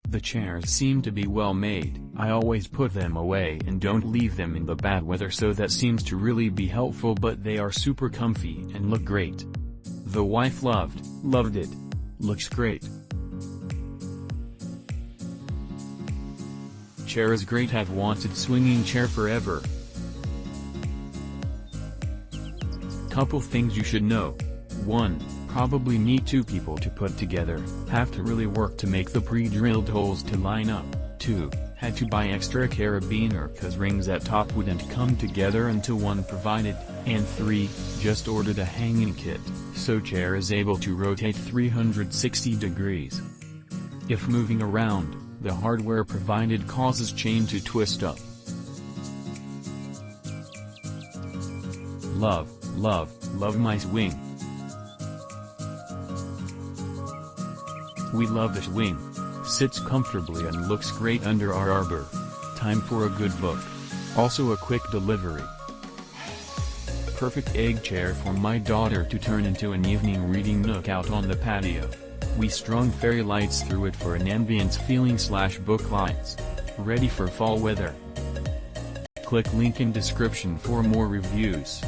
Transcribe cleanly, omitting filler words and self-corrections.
The chairs seem to be well made. I always put them away and don't leave them in the bad weather, so that seems to really be helpful, but they are super comfy and look great. The wife loved it. Looks great. Chair is great. Have wanted swinging chair forever. Couple things you should know. 1. Probably need 2 people to put together, have to really work to make the pre-drilled holes to line up. 2. Had to buy extra carabiner cause rings at top wouldn't come together until one provided. And 3. Just ordered a hanging kit, so chair is able to rotate 360 degrees. If moving around, the hardware provided causes chain to twist up. Love my swing. We love the swing. Sits comfortably and looks great under our arbor. Time for a good book. Also a quick delivery. Perfect egg chair for my daughter to turn into an evening reading nook out on the patio. We strung fairy lights through it for an ambience feeling / book lights. Ready for fall weather. Click link in description for more reviews.